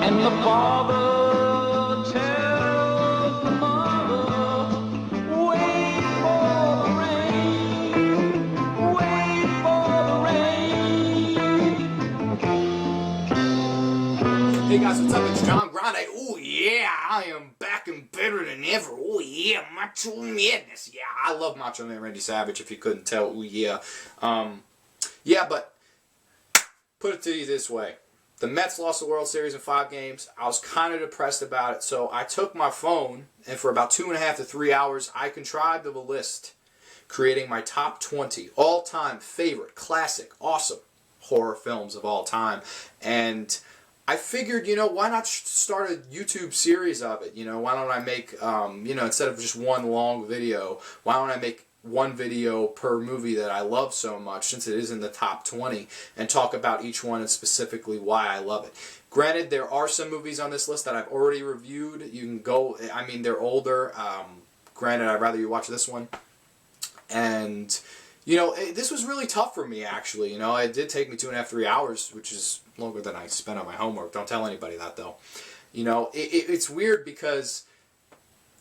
And the father tells the mother, wait for the rain, wait for the rain. Hey guys, what's up? It's John Grande. Oh yeah, I am back and better than ever. Oh yeah, Macho Madness. Yeah, I love Macho Man Randy Savage, if you couldn't tell. Oh yeah. Yeah, but put it to you this way. The Mets lost the World Series in 5 games. I was kind of depressed about it, so I took my phone, and for about 2.5 to 3 hours, I contrived of a list, creating my top 20 all-time favorite, classic, awesome horror films of all time. And I figured, why not start a YouTube series of it? Why don't I make, instead of just one long video, why don't I make one video per movie that I love so much, since it is in the top 20, and talk about each one and specifically why I love it. Granted, there are some movies on this list that I've already reviewed. You can go, they're older. Granted, I'd rather you watch this one. And, this was really tough for me, actually. It did take me 2.5, 3 hours, which is longer than I spent on my homework. Don't tell anybody that, though. It's weird because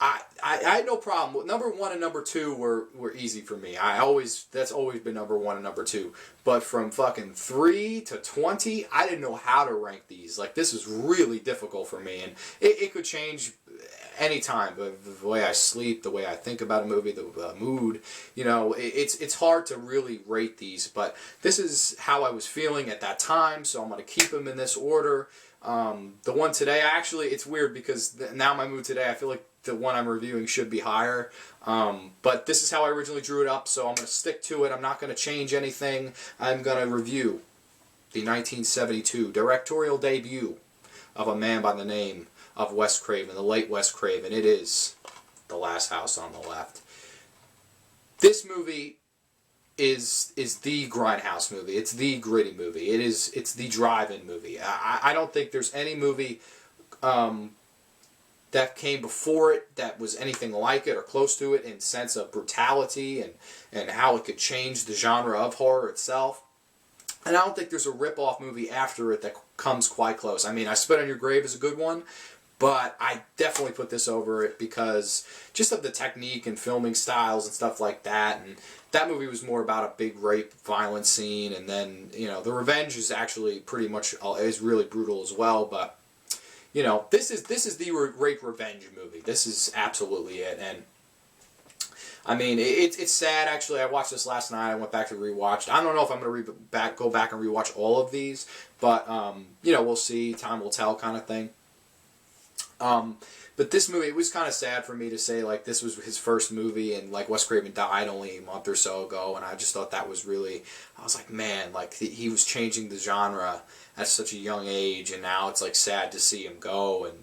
I had no problem. Number 1 and number 2 were easy for me. That's always been number 1 and number 2. But from fucking 3 to 20, I didn't know how to rank these. Like, this was really difficult for me, and it could change anytime. The way I sleep, the way I think about a movie, the mood. It's hard to really rate these. But this is how I was feeling at that time, so I'm gonna keep them in this order. The one today, it's weird because now my mood today, I feel like the one I'm reviewing should be higher. But this is how I originally drew it up, so I'm going to stick to it. I'm not going to change anything. I'm going to review the 1972 directorial debut of a man by the name of Wes Craven, the late Wes Craven. It is The Last House on the Left. This movie is the grindhouse movie. It's the gritty movie. It's the drive-in movie. I don't think there's any movie that came before it that was anything like it or close to it in sense of brutality and how it could change the genre of horror itself. And I don't think there's a rip-off movie after it that comes quite close. I Spit on Your Grave is a good one, but I definitely put this over it because just of the technique and filming styles and stuff like that. And that movie was more about a big rape, violent scene, and then, the revenge is actually pretty much, is really brutal as well, but this is the rape revenge movie. This is absolutely it. And it's sad, actually. I watched this last night. I went back to rewatch. I don't know if I'm going to go back and rewatch all of these, but we'll see. Time will tell, kind of thing. But this movie, it was kind of sad for me to say, like, this was his first movie, and, like, Wes Craven died only a month or so ago, and I just thought that was really, I was like, man, like, he was changing the genre at such a young age, and now it's, like, sad to see him go, and,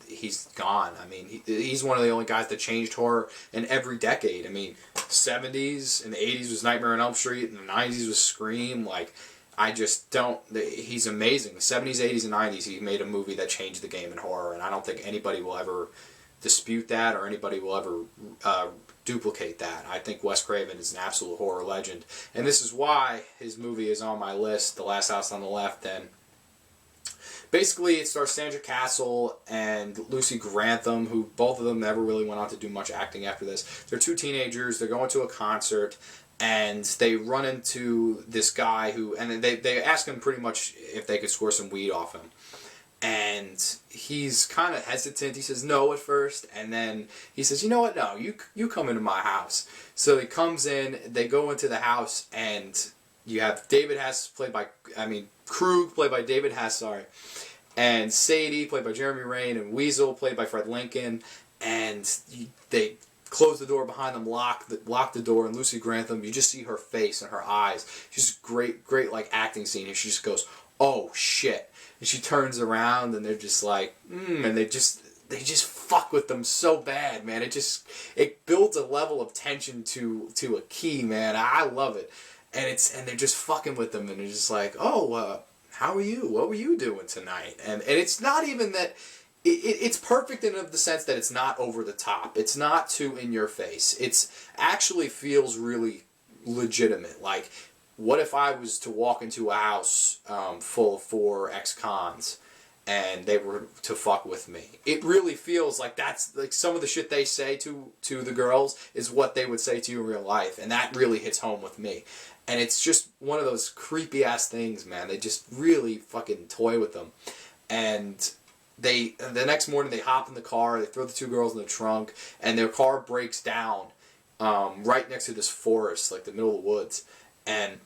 he's gone. He's one of the only guys that changed horror in every decade. 70s and the 80s was Nightmare on Elm Street, and the 90s was Scream, like, I just don't. He's amazing. The 70s, 80s, and 90s, he made a movie that changed the game in horror, and I don't think anybody will ever dispute that or anybody will ever duplicate that. I think Wes Craven is an absolute horror legend, and this is why his movie is on my list, The Last House on the Left. And basically, it stars Sandra Cassell and Lucy Grantham, who both of them never really went on to do much acting after this. They're 2 teenagers. They're going to a concert. And they run into this guy and they ask him pretty much if they could score some weed off him. And he's kind of hesitant. He says no at first, and then he says, you know what, no, you come into my house. So he comes in, they go into the house, and you have David Hess Krug played by David Hess, and Sadie played by Jeremy Rain, and Weasel played by Fred Lincoln, and they close the door behind them, lock the door, and Lucy Grantham, you just see her face and her eyes. She's great like acting scene, and she just goes, oh shit, and she turns around, and they're just like, and they just fuck with them so bad, man. It builds a level of tension to a key, man. I love it, and they're just fucking with them, and they're just like, oh, how are you? What were you doing tonight? And it's not even that. It's perfect in the sense that it's not over the top. It's not too in your face. It's actually feels really legitimate. Like, what if I was to walk into a house full of 4 ex-cons and they were to fuck with me. It really feels like that's like some of the shit they say to the girls is what they would say to you in real life, and that really hits home with me. And it's just one of those creepy ass things, man. They just really fucking toy with them. And the next morning they hop in the car, they throw the two girls in the trunk, and their car breaks down right next to this forest, like the middle of the woods. And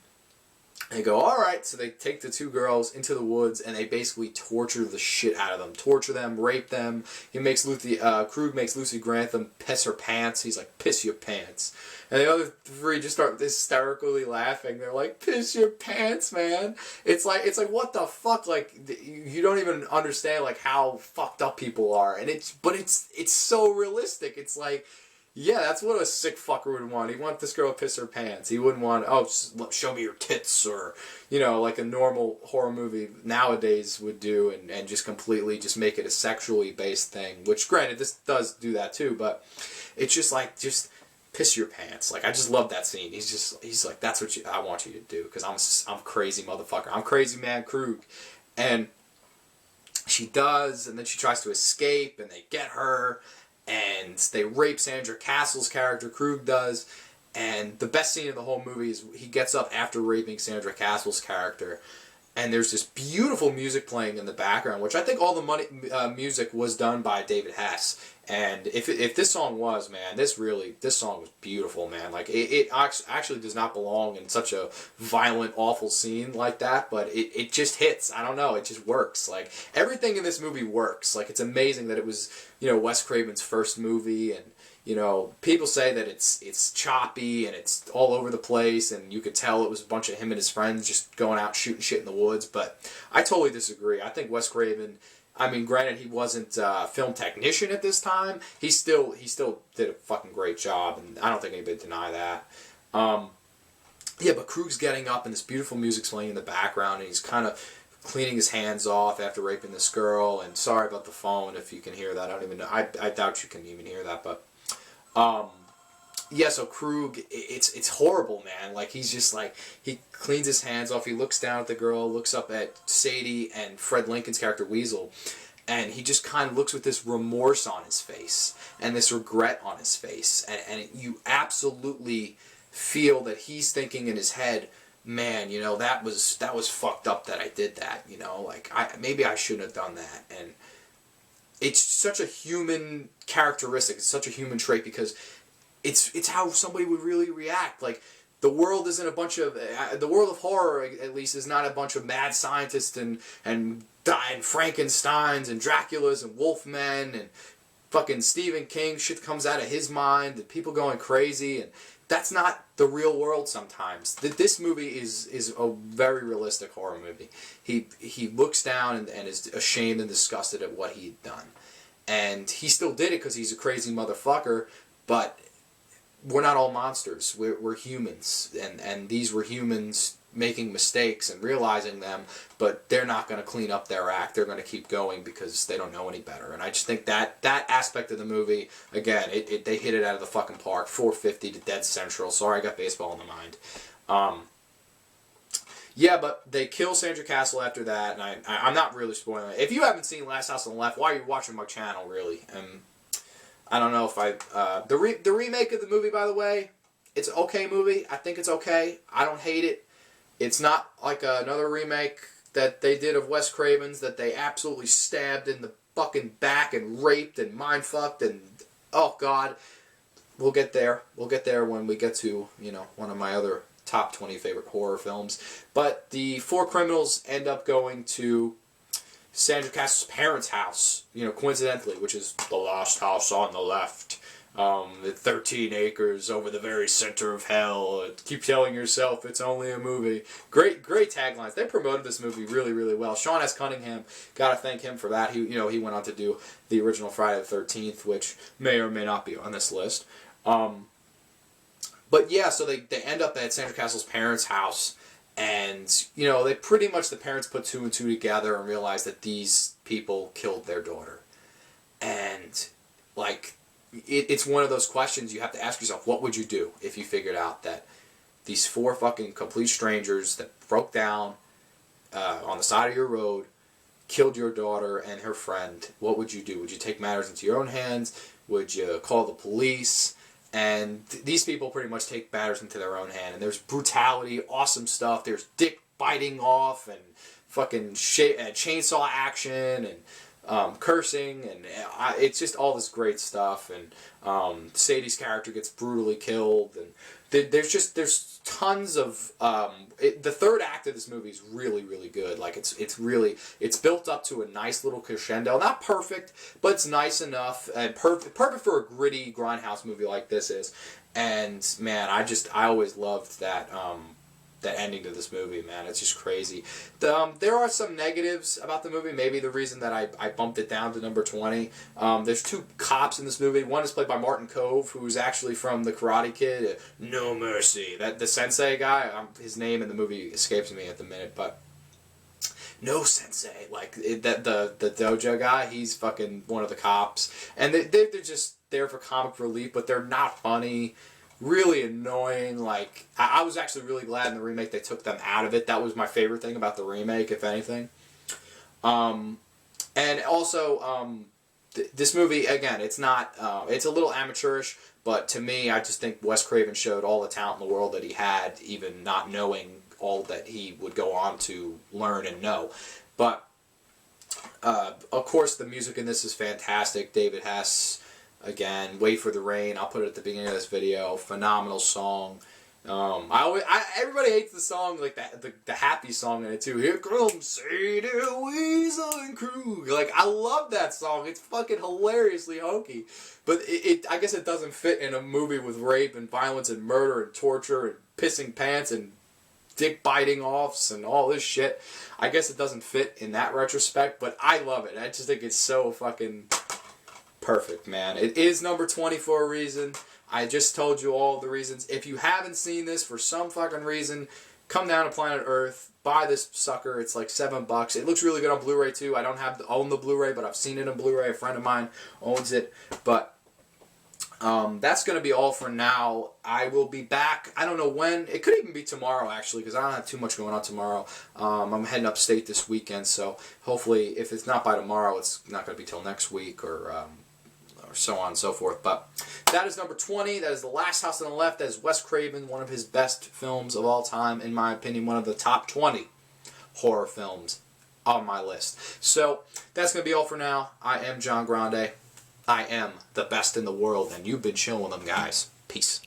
they go, all right. So they take the two girls into the woods, and they basically torture the shit out of them. Torture them, rape them. Krug makes Lucy Grantham piss her pants. He's like, piss your pants. And the other three just start hysterically laughing. They're like, piss your pants, man. It's like, what the fuck? Like, you don't even understand, like, how fucked up people are. And it's so realistic. It's like, yeah, that's what a sick fucker would want. He'd want this girl to piss her pants. He wouldn't want, oh, show me your tits, or, you know, like a normal horror movie nowadays would do, and just completely just make it a sexually based thing. Which, granted, this does do that too, but it's just like, just piss your pants. Like, I just love that scene. He's like, that's what I want you to do, because I'm crazy motherfucker. I'm crazy man Krug. And she does, and then she tries to escape, and they get her. And they rape Sandra Castle's character, Krug does. And the best scene in the whole movie is he gets up after raping Sandra Castle's character. And there's this beautiful music playing in the background, which I think all the music was done by David Hess. And if this song was, man, this song was beautiful, man. Like, it actually does not belong in such a violent, awful scene like that, but it just hits. I don't know, it just works. Like, everything in this movie works. Like, it's amazing that it was, you know, Wes Craven's first movie, and, you know, people say that it's choppy and it's all over the place, and you could tell it was a bunch of him and his friends just going out shooting shit in the woods, but I totally disagree. I think Wes Craven, I mean, granted, he wasn't a film technician at this time. He still did a fucking great job, and I don't think anybody deny that. Yeah, but Krug's getting up, and this beautiful music's playing in the background, and he's kind of cleaning his hands off after raping this girl. And sorry about the phone if you can hear that. I don't even know. I doubt you can even hear that, but yeah. So Krug, it's horrible, man. Like, he's just like, he cleans his hands off. He looks down at the girl, looks up at Sadie and Fred Lincoln's character Weasel, and he just kind of looks with this remorse on his face and this regret on his face, and you absolutely feel that he's thinking in his head, man, you know, that was fucked up that I did that, you know, like, maybe I shouldn't have done that. And it's such a human characteristic, it's such a human trait, because it's how somebody would really react. Like, the world isn't a bunch of, the world of horror, at least, is not a bunch of mad scientists and Frankensteins and Draculas and Wolfmen and fucking Stephen King shit comes out of his mind and people going crazy, and that's not the real world sometimes. This movie is a very realistic horror movie. He looks down and is ashamed and disgusted at what he'd done. And he still did it because he's a crazy motherfucker, but we're not all monsters. We're humans, and these were humans making mistakes and realizing them, but they're not going to clean up their act. They're going to keep going because they don't know any better. And I just think that aspect of the movie, again, they hit it out of the fucking park. 450 to dead central. Sorry, I got baseball in the mind. Yeah, but they kill Sandra Castle after that, and I'm not really spoiling it. If you haven't seen Last House on the Left, why are you watching my channel, really? I don't know if the remake of the movie, by the way, it's an okay movie. I think it's okay. I don't hate it. It's not like another remake that they did of Wes Craven's that they absolutely stabbed in the fucking back and raped and mind-fucked and, oh God. We'll get there. We'll get there when we get to, you know, one of my other top 20 favorite horror films. But the four criminals end up going to Sandra Castle's parents' house, you know, coincidentally, which is the last house on the left. The 13 acres over the very center of hell. Keep telling yourself it's only a movie. Great taglines. They promoted this movie really, really well. Sean S. Cunningham, gotta thank him for that. He went on to do the original Friday the 13th, which may or may not be on this list. But yeah, so they end up at Sandra Castle's parents' house, and, you know, they pretty much, the parents put two and two together and realize that these people killed their daughter. And, like, it's one of those questions you have to ask yourself, what would you do if you figured out that these four fucking complete strangers that broke down on the side of your road killed your daughter and her friend, what would you do? Would you take matters into your own hands? Would you call the police? And these people pretty much take matters into their own hand. And there's brutality, awesome stuff. There's dick biting off and fucking chainsaw action and cursing. And it's just all this great stuff. And Sadie's character gets brutally killed. And there's tons of the third act of this movie is really, really good. Like it's built up to a nice little crescendo. Not perfect, but it's nice enough and perfect for a gritty grindhouse movie like this is. And man, I always loved that that ending to this movie, man. It's just crazy. There are some negatives about the movie. Maybe the reason that I bumped it down to number 20. There's two cops in this movie. One is played by Martin Kove, who's actually from The Karate Kid. No Mercy. The sensei guy. His name in the movie escapes me at the minute, but no sensei. Like the dojo guy. He's fucking one of the cops, and they're just there for comic relief, but they're not funny. Really annoying. Like I was actually really glad in the remake they took them out of it. That was my favorite thing about the remake, if anything. And also this movie, again, it's not it's a little amateurish, but to me, I just think Wes Craven showed all the talent in the world that he had, even not knowing all that he would go on to learn and know. But of course, the music in this is fantastic. David Hess. Again, Wait for the Rain. I'll put it at the beginning of this video. Phenomenal song. Everybody hates the song, like the happy song in it too. Here comes Sadie, Weasel, and Krug. Like, I love that song. It's fucking hilariously hokey. But I guess it doesn't fit in a movie with rape and violence and murder and torture and pissing pants and dick biting offs and all this shit. I guess it doesn't fit in that retrospect, but I love it. I just think it's so fucking perfect, man. It is number 20 for a reason. I just told you all the reasons. If you haven't seen this for some fucking reason, come down to Planet Earth, buy this sucker. It's like $7. It looks really good on Blu-ray too. I don't own the Blu-ray, but I've seen it on Blu-ray. A friend of mine owns it. But that's going to be all for now. I will be back. I don't know when. It could even be tomorrow, actually, because I don't have too much going on tomorrow. I'm heading upstate this weekend, so hopefully, if it's not by tomorrow, it's not going to be till next week or so on and so forth. But that is number 20. That is The Last House on the Left. That is Wes Craven, one of his best films of all time. In my opinion, one of the top 20 horror films on my list. So that's going to be all for now. I am John Grande. I am the best in the world, and you've been chilling with them, guys. Peace.